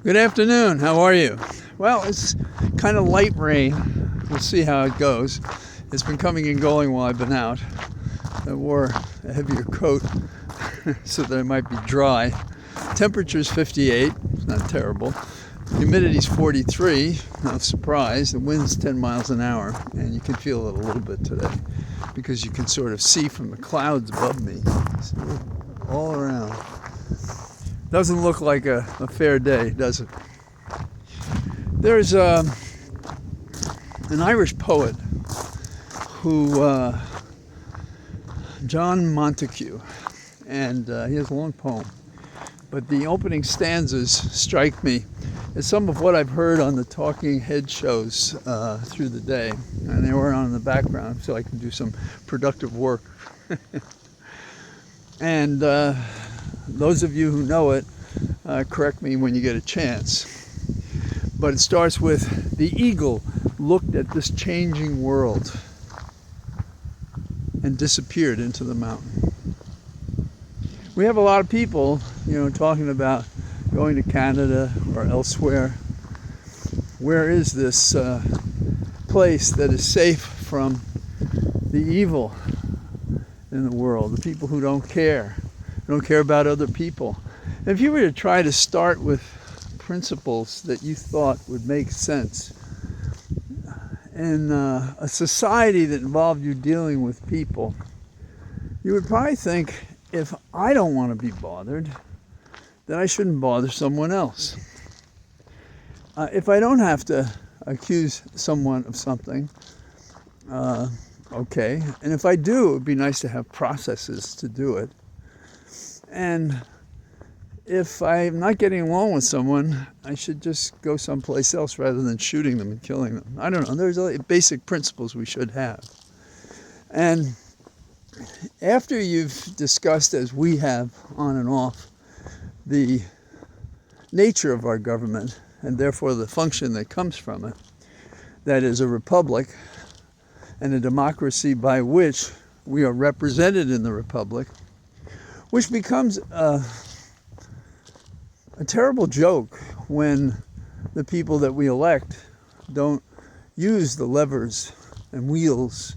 Good afternoon. How are you? Well, it's kind of light rain. We'll see how it goes. It's been coming and going while I've been out. I wore a heavier coat so that it might be dry. Temperature's 58. It's not terrible. Humidity's 43. No surprise. The wind's 10 miles an hour, and you can feel it a little bit today because you can sort of see from the clouds above me. So all around. Doesn't look like a fair day, does it? There's an Irish poet who, John Montague, and he has a long poem. But the opening stanzas strike me as some of what I've heard on the talking head shows through the day. And they were on in the background so I can do some productive work. And those of you who know it, correct me when you get a chance. But it starts with, the eagle looked at this changing world and disappeared into the mountain. We have a lot of people, talking about going to Canada or elsewhere. Where is this place that is safe from the evil in the world? The people who don't care about other people. If you were to try to start with principles that you thought would make sense in a society that involved you dealing with people, you would probably think, if I don't want to be bothered, then I shouldn't bother someone else. If I don't have to accuse someone of something, okay. And if I do, it would be nice to have processes to do it. And if I'm not getting along with someone, I should just go someplace else rather than shooting them and killing them. I don't know. There's basic principles we should have. And after you've discussed, as we have on and off, the nature of our government and therefore the function that comes from it, that is a republic and a democracy by which we are represented in the republic, which becomes a terrible joke when the people that we elect don't use the levers and wheels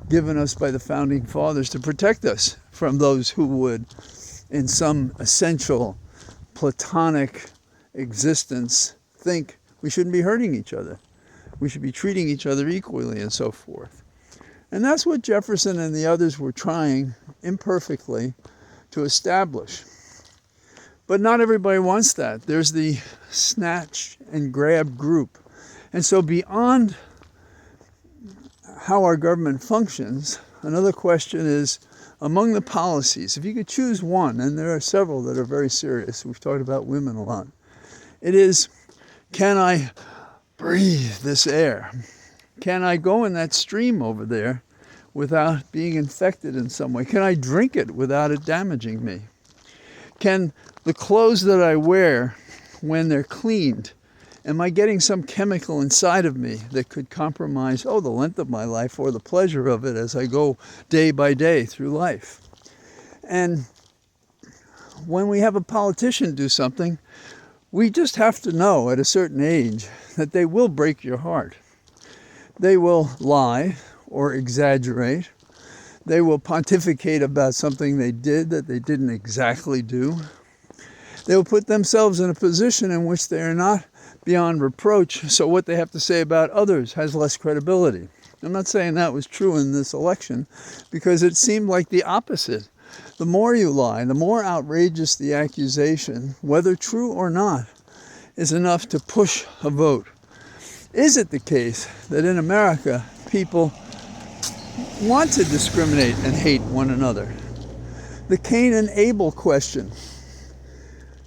given us by the founding fathers to protect us from those who would, in some essential platonic existence, think we shouldn't be hurting each other. We should be treating each other equally and so forth. And that's what Jefferson and the others were trying, imperfectly, to establish. But not everybody wants that. There's the snatch and grab group. And so beyond how our government functions, another question is, among the policies, if you could choose one, and there are several that are very serious, we've talked about women a lot, it is, can I breathe this air? Can I go in that stream over there without being infected in some way? Can I drink it without it damaging me? Can the clothes that I wear, when they're cleaned, am I getting some chemical inside of me that could compromise, the length of my life or the pleasure of it as I go day by day through life? And when we have a politician do something, we just have to know at a certain age that they will break your heart. They will lie or exaggerate. They will pontificate about something they did that they didn't exactly do. They will put themselves in a position in which they are not beyond reproach, so what they have to say about others has less credibility. I'm not saying that was true in this election, because it seemed like the opposite. The more you lie, the more outrageous the accusation, whether true or not, is enough to push a vote. Is it the case that in America, people want to discriminate and hate one another? The Cain and Abel question.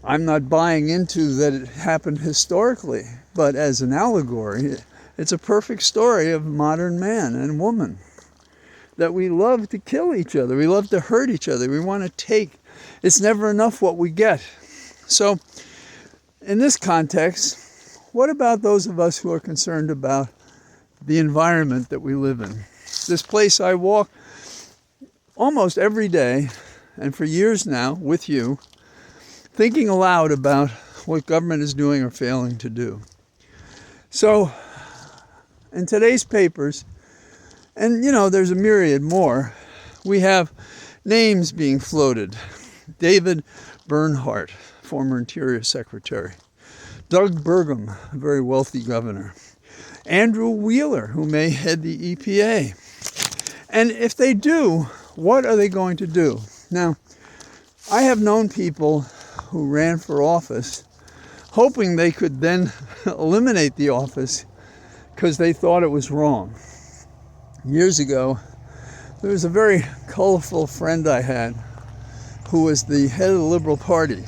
I'm not buying into that it happened historically, but as an allegory, it's a perfect story of modern man and woman. That we love to kill each other, we love to hurt each other, we want to take. It's never enough what we get. So, in this context, what about those of us who are concerned about the environment that we live in? This place I walk almost every day, and for years now, with you, thinking aloud about what government is doing or failing to do. So, in today's papers, and there's a myriad more, we have names being floated. David Bernhardt, former Interior Secretary. Doug Burgum, a very wealthy governor. Andrew Wheeler, who may head the EPA. And if they do, what are they going to do? Now, I have known people who ran for office hoping they could then eliminate the office because they thought it was wrong. Years ago, there was a very colorful friend I had who was the head of the Liberal Party.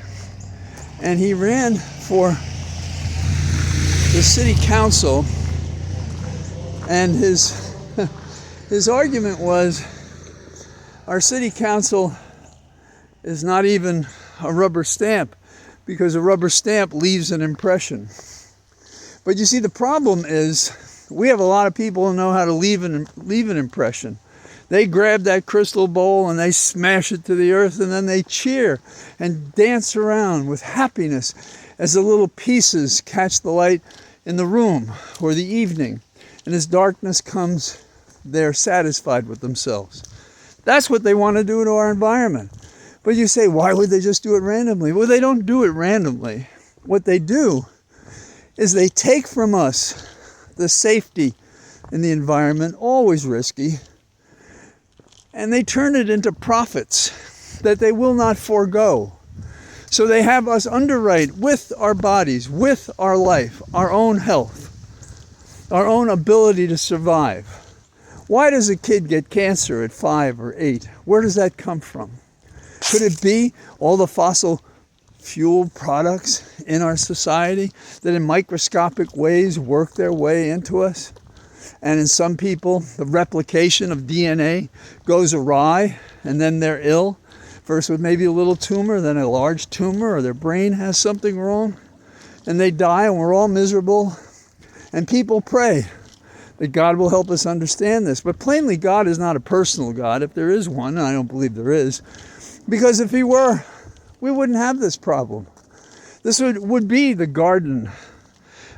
And he ran for the city council, and his argument was, our city council is not even a rubber stamp, because a rubber stamp leaves an impression. But you see, the problem is we have a lot of people who know how to leave an impression. They grab that crystal bowl and they smash it to the earth, and then they cheer and dance around with happiness as the little pieces catch the light in the room or the evening. And as darkness comes, they're satisfied with themselves. That's what they want to do to our environment. But you say, why would they just do it randomly? Well, they don't do it randomly. What they do is they take from us the safety in the environment, always risky, and they turn it into profits that they will not forego. So they have us underwrite with our bodies, with our life, our own health, our own ability to survive. Why does a kid get cancer at 5 or 8? Where does that come from? Could it be all the fossil fuel products in our society that in microscopic ways work their way into us? And in some people, the replication of DNA goes awry, and then they're ill. First with maybe a little tumor, then a large tumor, or their brain has something wrong, and they die, and we're all miserable. And people pray that God will help us understand this. But plainly, God is not a personal God, if there is one, and I don't believe there is. Because if he were, we wouldn't have this problem. This would be the garden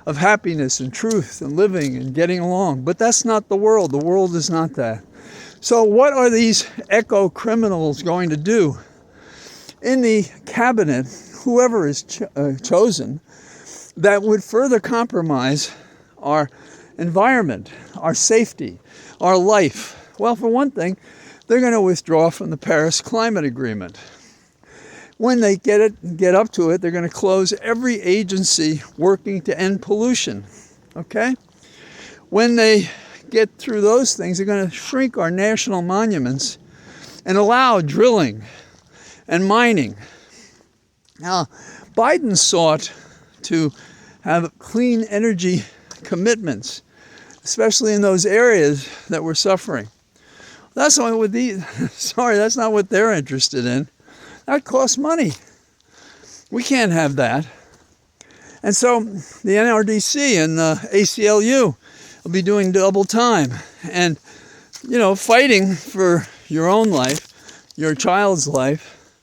of happiness and truth and living and getting along. But that's not the world. The world is not that. So what are these eco-criminals going to do? In the cabinet, whoever is chosen, that would further compromise our environment, our safety, our life. Well, for one thing, they're going to withdraw from the Paris Climate Agreement. When they get up to it, they're going to close every agency working to end pollution. Okay? When they get through those things, they're going to shrink our national monuments and allow drilling and mining. Now, Biden sought to have clean energy commitments, especially in those areas that were suffering. That's not what that's not what they're interested in. That costs money. We can't have that. And so the NRDC and the ACLU will be doing double time. And, fighting for your own life, your child's life,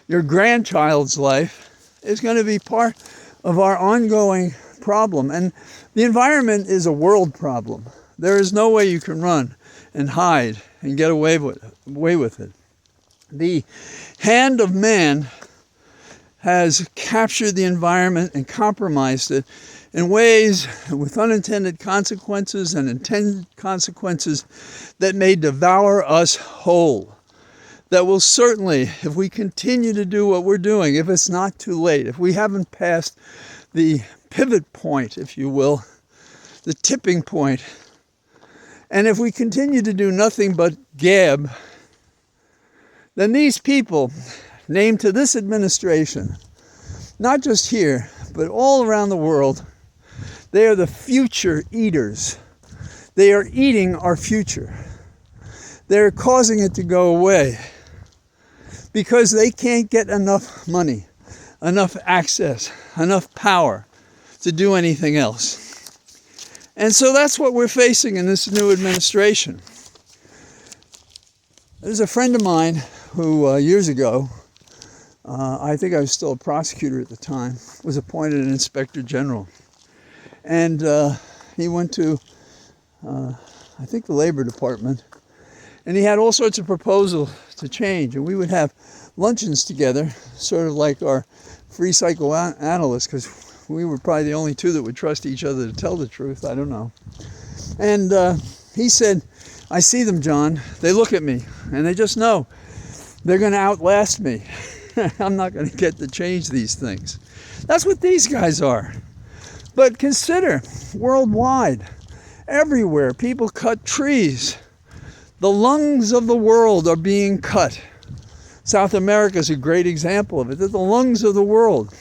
your grandchild's life is going to be part of our ongoing problem. And the environment is a world problem. There is no way you can run and hide and get away with it. The hand of man has captured the environment and compromised it in ways with unintended consequences and intended consequences that may devour us whole. That will certainly, if we continue to do what we're doing, if it's not too late, if we haven't passed the pivot point, if you will, the tipping point, and if we continue to do nothing but gab, then these people named to this administration, not just here, but all around the world, they are the future eaters. They are eating our future. They're causing it to go away because they can't get enough money, enough access, enough power to do anything else. And so that's what we're facing in this new administration. There's a friend of mine who years ago I think I was still a prosecutor at the time, was appointed an inspector general. And he went to, I think, the Labor Department. And he had all sorts of proposals to change. And we would have luncheons together, sort of like our free psychoanalysts, because we were probably the only two that would trust each other to tell the truth. I don't know. And he said, I see them, John. They look at me, and they just know they're going to outlast me. I'm not going to get to change these things. That's what these guys are. But consider, worldwide, everywhere, people cut trees. The lungs of the world are being cut. South America is a great example of it. They're the lungs of the world.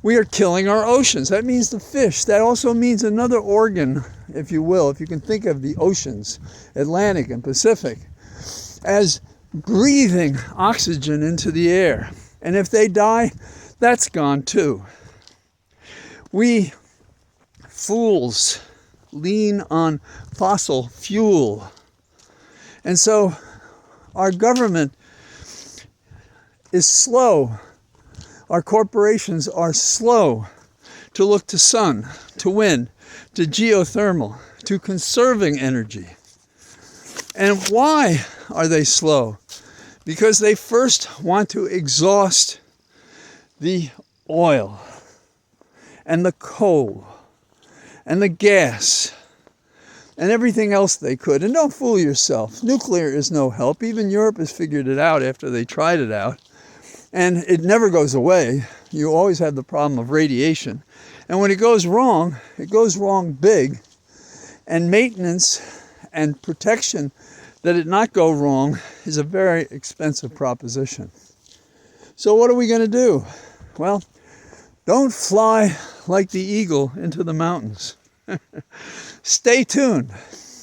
We are killing our oceans. That means the fish. That also means another organ, if you will, if you can think of the oceans, Atlantic and Pacific, as breathing oxygen into the air. And if they die, that's gone too. We fools lean on fossil fuel. And so our government is slow. Our corporations are slow to look to sun, to wind, to geothermal, to conserving energy. And why are they slow? Because they first want to exhaust the oil and the coal and the gas and everything else they could. And don't fool yourself. Nuclear is no help. Even Europe has figured it out after they tried it out. And it never goes away. You always have the problem of radiation. And when it goes wrong big. And maintenance and protection that it not go wrong is a very expensive proposition. So what are we going to do? Well, don't fly like the eagle into the mountains. Stay tuned.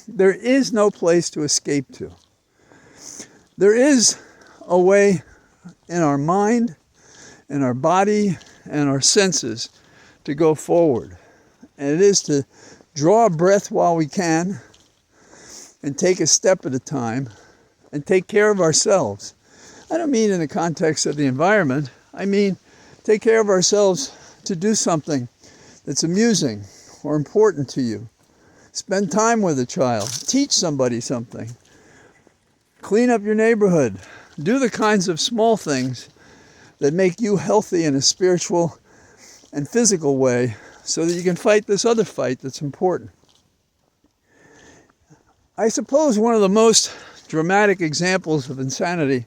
There is no place to escape to. There is a way in our mind, in our body, and our senses to go forward. And it is to draw a breath while we can and take a step at a time and take care of ourselves. I don't mean in the context of the environment. I mean take care of ourselves to do something that's amusing or important to you. Spend time with a child. Teach somebody something. Clean up your neighborhood. Do the kinds of small things that make you healthy in a spiritual and physical way so that you can fight this other fight that's important. I suppose one of the most dramatic examples of insanity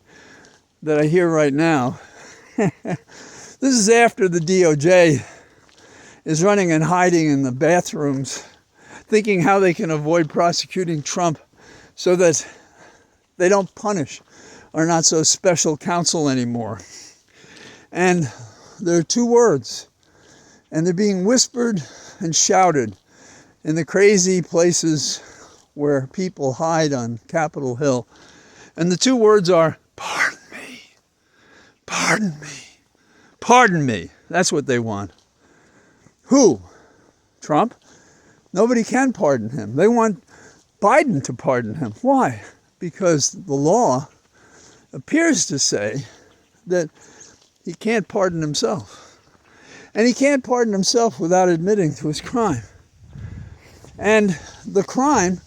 that I hear right now, this is after the DOJ is running and hiding in the bathrooms, thinking how they can avoid prosecuting Trump so that they don't punish our not so special counsel anymore. And there are two words, and they're being whispered and shouted in the crazy places where people hide on Capitol Hill. And the two words are, pardon me, pardon me, pardon me. That's what they want. Who? Trump? Nobody can pardon him. They want Biden to pardon him. Why? Because the law appears to say that he can't pardon himself. And he can't pardon himself without admitting to his crime. And the crime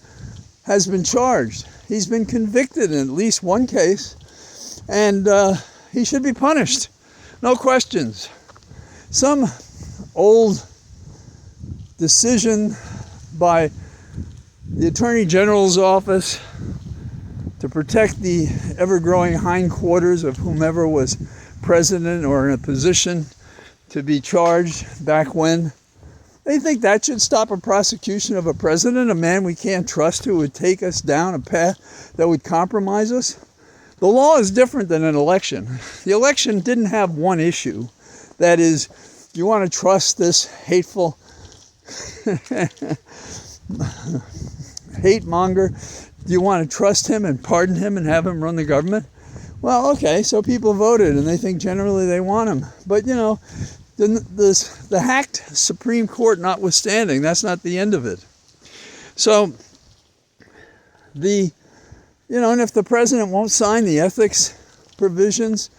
has been charged. He's been convicted in at least one case, and he should be punished. No questions. Some old decision by the Attorney General's office to protect the ever-growing hindquarters of whomever was president or in a position to be charged back when. They think that should stop a prosecution of a president, a man we can't trust who would take us down a path that would compromise us. The law is different than an election. The election didn't have one issue. That is, you want to trust this hateful hate monger? Do you want to trust him and pardon him and have him run the government? Well, okay, so people voted and they think generally they want him. But, you know, the hacked Supreme Court notwithstanding, that's not the end of it. So, and if the president won't sign the ethics provisions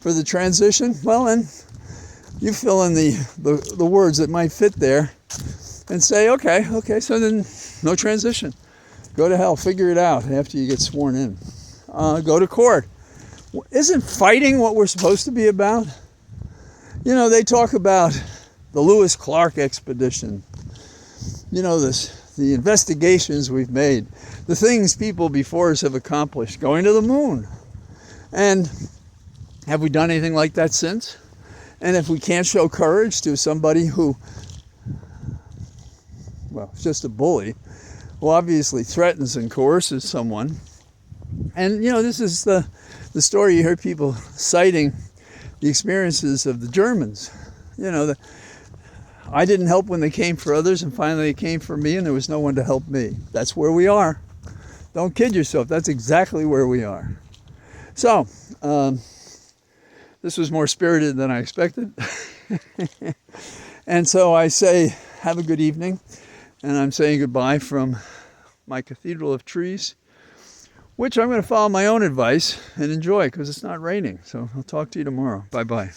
for the transition? Well, then you fill in the words that might fit there and say, okay, so then no transition. Go to hell, figure it out after you get sworn in. Go to court. Isn't fighting what we're supposed to be about? You know, they talk about the Lewis Clark expedition. You know, the investigations we've made, the things people before us have accomplished, going to the moon. And have we done anything like that since? And if we can't show courage to somebody who, well, is just a bully, who obviously threatens and coerces someone. And, you know, this is the story you hear people citing the experiences of the Germans. You know, I didn't help when they came for others, and finally they came for me, and there was no one to help me. That's where we are. Don't kid yourself. That's exactly where we are. So, this was more spirited than I expected. And so I say, have a good evening. And I'm saying goodbye from my cathedral of trees, which I'm going to follow my own advice and enjoy because it's not raining. So I'll talk to you tomorrow. Bye-bye.